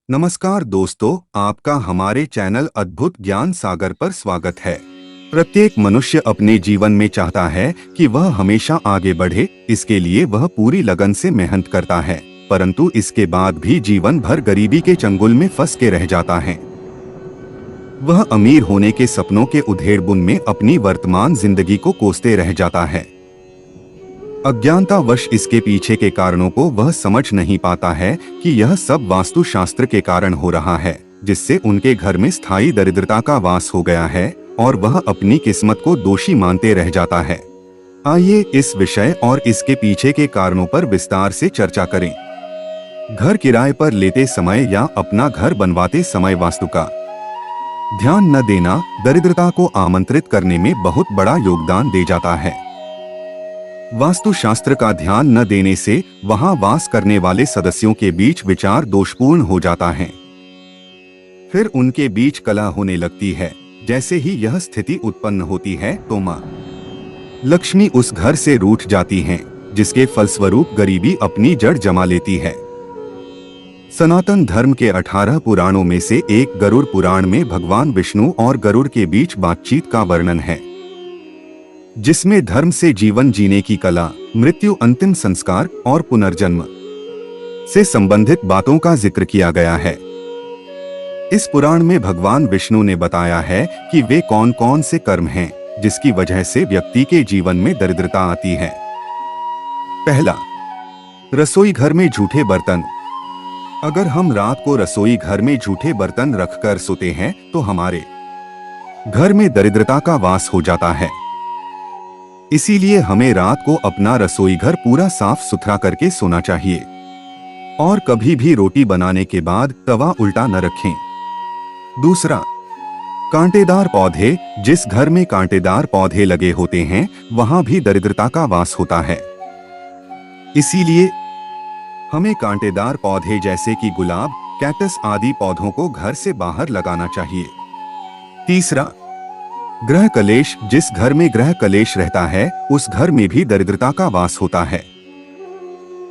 नमस्कार दोस्तों, आपका हमारे चैनल अद्भुत ज्ञान सागर पर स्वागत है। प्रत्येक मनुष्य अपने जीवन में चाहता है कि वह हमेशा आगे बढ़े, इसके लिए वह पूरी लगन से मेहनत करता है, परंतु इसके बाद भी जीवन भर गरीबी के चंगुल में फंस के रह जाता है। वह अमीर होने के सपनों के उधेड़बुन में अपनी वर्तमान जिंदगी को कोसते रह जाता है। अज्ञानतावश इसके पीछे के कारणों को वह समझ नहीं पाता है कि यह सब वास्तुशास्त्र के कारण हो रहा है, जिससे उनके घर में स्थायी दरिद्रता का वास हो गया है और वह अपनी किस्मत को दोषी मानते रह जाता है। आइए इस विषय और इसके पीछे के कारणों पर विस्तार से चर्चा करें। घर किराए पर लेते समय या अपना घर बनवाते समय वास्तु का ध्यान न देना दरिद्रता को आमंत्रित करने में बहुत बड़ा योगदान दे जाता है। वास्तुशास्त्र का ध्यान न देने से वहां वास करने वाले सदस्यों के बीच विचार दोषपूर्ण हो जाता है। फिर उनके बीच कलह होने लगती है। जैसे ही यह स्थिति उत्पन्न होती है तो मां लक्ष्मी उस घर से रूठ जाती हैं, जिसके फलस्वरूप गरीबी अपनी जड़ जमा लेती है। सनातन धर्म के 18 पुराणों में से एक गरुड़ पुराण में भगवान विष्णु और गरुड़ के बीच बातचीत का वर्णन है, जिसमें धर्म से जीवन जीने की कला, मृत्यु, अंतिम संस्कार और पुनर्जन्म से संबंधित बातों का जिक्र किया गया है। इस पुराण में भगवान विष्णु ने बताया है कि वे कौन कौन से कर्म हैं जिसकी वजह से व्यक्ति के जीवन में दरिद्रता आती है। पहला, रसोई घर में झूठे बर्तन। अगर हम रात को रसोई घर में झूठे बर्तन रखकर सोते हैं तो हमारे घर में दरिद्रता का वास हो जाता है। इसीलिए हमें रात को अपना रसोई घर पूरा साफ सुथरा करके सोना चाहिए और कभी भी रोटी बनाने के बाद तवा उल्टा न रखें। दूसरा, कांटेदार पौधे। जिस घर में कांटेदार पौधे लगे होते हैं वहां भी दरिद्रता का वास होता है। इसीलिए हमें कांटेदार पौधे जैसे कि गुलाब, कैक्टस आदि पौधों को घर से बाहर लगाना चाहिए। तीसरा, ग्रह कलेश। जिस घर में ग्रह कलेश रहता है उस घर में भी दरिद्रता का वास होता है।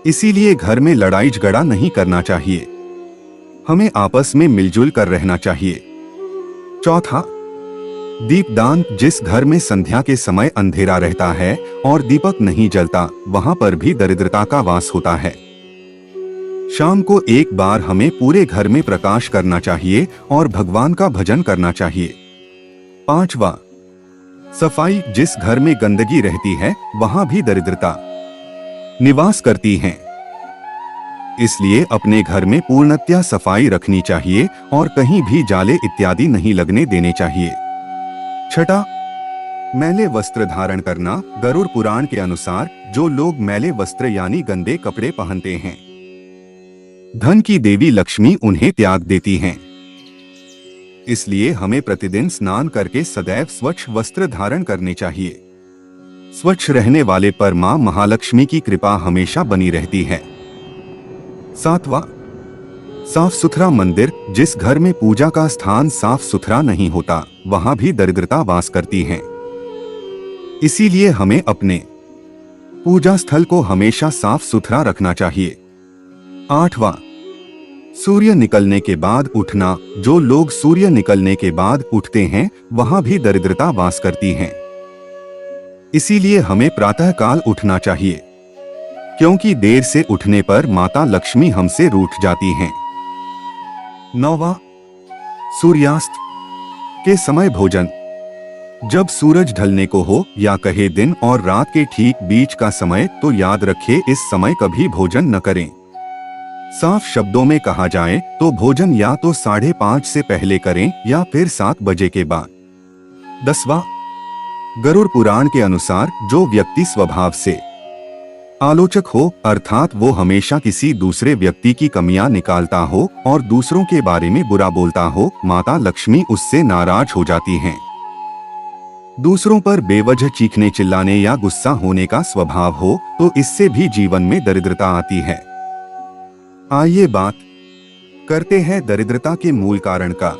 इसीलिए घर में लड़ाई झगड़ा नहीं करना चाहिए, हमें आपस में मिलजुल कर रहना चाहिए। चौथा, दीपदान। जिस घर में संध्या के समय अंधेरा रहता है और दीपक नहीं जलता वहां पर भी दरिद्रता का वास होता है। शाम को एक बार हमें पूरे घर में प्रकाश करना चाहिए और भगवान का भजन करना चाहिए। पांचवा, सफाई। जिस घर में गंदगी रहती है वहां भी दरिद्रता निवास करती है। इसलिए अपने घर में पूर्णतया सफाई रखनी चाहिए और कहीं भी जाले इत्यादि नहीं लगने देने चाहिए। छठा, मैले वस्त्र धारण करना। गरुड़ पुराण के अनुसार जो लोग मैले वस्त्र यानी गंदे कपड़े पहनते हैं, धन की देवी लक्ष्मी उन्हें त्याग देती हैं। इसलिए हमें प्रतिदिन स्नान करके सदैव स्वच्छ वस्त्र धारण करने चाहिए। स्वच्छ रहने वाले पर मां महालक्ष्मी की कृपा हमेशा बनी रहती है। सातवां, साफ सुथरा मंदिर। जिस घर में पूजा का स्थान साफ सुथरा नहीं होता वहां भी दरिद्रता वास करती है। इसीलिए हमें अपने पूजा स्थल को हमेशा साफ सुथरा रखना चाहिए। आठवां, सूर्य निकलने के बाद उठना। जो लोग सूर्य निकलने के बाद उठते हैं वहां भी दरिद्रता वास करती है। इसीलिए हमें प्रातःकाल उठना चाहिए, क्योंकि देर से उठने पर माता लक्ष्मी हमसे रूठ जाती हैं। नौवां, सूर्यास्त के समय भोजन। जब सूरज ढलने को हो या कहे दिन और रात के ठीक बीच का समय, तो याद रखें इस समय कभी भोजन न करें। साफ शब्दों में कहा जाए तो भोजन या तो 5:30 से पहले करें या फिर 7 बजे के बाद। 10वां, गरुड़ पुराण के अनुसार जो व्यक्ति स्वभाव से आलोचक हो, अर्थात वो हमेशा किसी दूसरे व्यक्ति की कमियां निकालता हो और दूसरों के बारे में बुरा बोलता हो, माता लक्ष्मी उससे नाराज हो जाती हैं। दूसरों पर बेवजह चीखने चिल्लाने या गुस्सा होने का स्वभाव हो तो इससे भी जीवन में दरिद्रता आती है। आइए बात करते हैं दरिद्रता के मूल कारण का।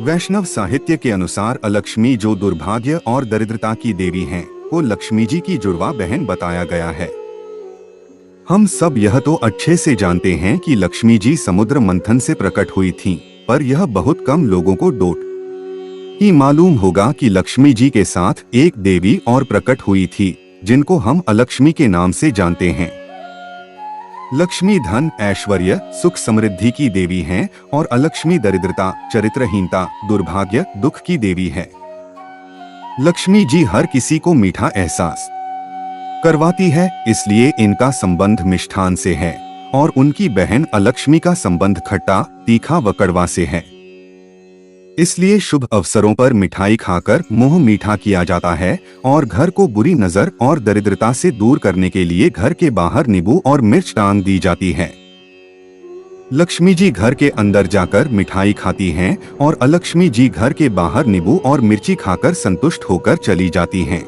वैष्णव साहित्य के अनुसार अलक्ष्मी, जो दुर्भाग्य और दरिद्रता की देवी हैं, को लक्ष्मी जी की जुड़वा बहन बताया गया है। हम सब यह तो अच्छे से जानते हैं कि लक्ष्मी जी समुद्र मंथन से प्रकट हुई थीं, पर यह बहुत कम लोगों को डोट ही मालूम होगा कि लक्ष्मी जी के साथ एक देवी और प्रकट हुई थी, जिनको हम अलक्ष्मी के नाम से जानते हैं। लक्ष्मी धन, ऐश्वर्य, सुख समृद्धि की देवी हैं और अलक्ष्मी दरिद्रता, चरित्रहीनता, दुर्भाग्य, दुख की देवी है। लक्ष्मी जी हर किसी को मीठा एहसास करवाती है, इसलिए इनका संबंध मिष्ठान से है और उनकी बहन अलक्ष्मी का संबंध खट्टा, तीखा व कड़वा से है। इसलिए शुभ अवसरों पर मिठाई खाकर मुंह मीठा किया जाता है और घर को बुरी नजर और दरिद्रता से दूर करने के लिए घर के बाहर नींबू और मिर्च टांग दी जाती है। लक्ष्मी जी घर के अंदर जाकर मिठाई खाती हैं और अलक्ष्मी जी घर के बाहर नींबू और मिर्ची खाकर संतुष्ट होकर चली जाती हैं।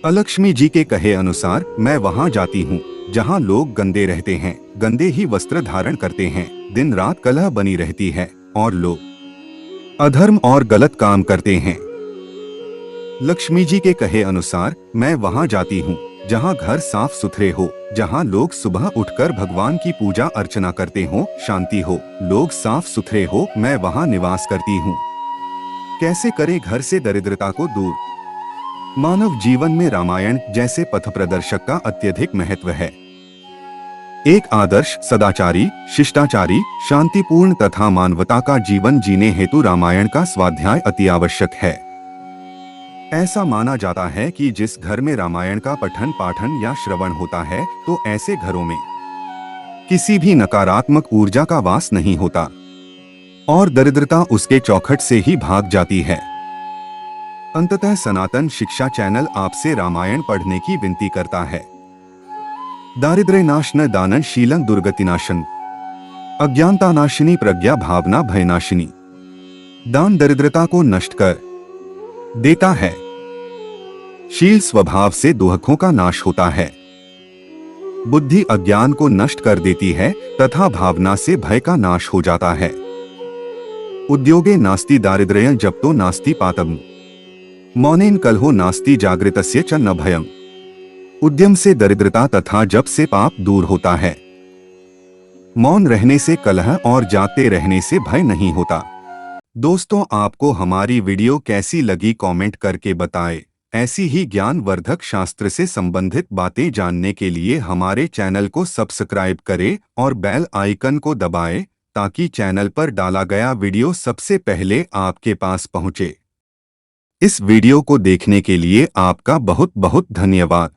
अलक्ष्मी जी के कहे अनुसार मैं वहां जाती हूँ जहां लोग गंदे रहते हैं, गंदे ही वस्त्र धारण करते हैं, दिन रात कलह बनी रहती है और लोग अधर्म और गलत काम करते हैं। लक्ष्मी जी के कहे अनुसार मैं वहां जाती हूँ जहां घर साफ सुथरे हो, जहां लोग सुबह उठकर भगवान की पूजा अर्चना करते हो, शांति हो, लोग साफ सुथरे हो, मैं वहां निवास करती हूँ। कैसे करे घर से दरिद्रता को दूर? मानव जीवन में रामायण जैसे पथ प्रदर्शक का अत्यधिक महत्व है। एक आदर्श, सदाचारी, शिष्टाचारी, शांतिपूर्ण तथा मानवता का जीवन जीने हेतु रामायण का स्वाध्याय अति आवश्यक है। ऐसा माना जाता है कि जिस घर में रामायण का पठन पाठन या श्रवण होता है, तो ऐसे घरों में किसी भी नकारात्मक ऊर्जा का वास नहीं होता और दरिद्रता उसके चौखट से ही भाग जाती है। अंततः सनातन शिक्षा चैनल आपसे रामायण पढ़ने की विनती करता है। दारिद्र्य नाशन दानन शीलं दुर्गतिनाशन, अज्ञानता नाशिनी प्रज्ञा भावना भयनाशिनी। दान दरिद्रता को नष्ट कर देता है, शील स्वभाव से दुखों का नाश होता है, बुद्धि अज्ञान को नष्ट कर देती है तथा भावना से भय का नाश हो जाता है। उद्योगे नास्ति दारिद्र्यं जप्तो नास्ति पातम्, मौनेन कलहो नास्ति जागृतस्य च न भयम्। उद्यम से दरिद्रता तथा जप से पाप दूर होता है। मौन रहने से कलह और जागते रहने से भय नहीं होता। दोस्तों, आपको हमारी वीडियो कैसी लगी कमेंट करके बताएं। ऐसी ही ज्ञानवर्धक शास्त्र से संबंधित बातें जानने के लिए हमारे चैनल को सब्सक्राइब करें और बेल आइकन को दबाएं ताकि चैनल पर डाला गया वीडियो सबसे पहले आपके पास पहुंचे। इस वीडियो को देखने के लिए आपका बहुत बहुत धन्यवाद।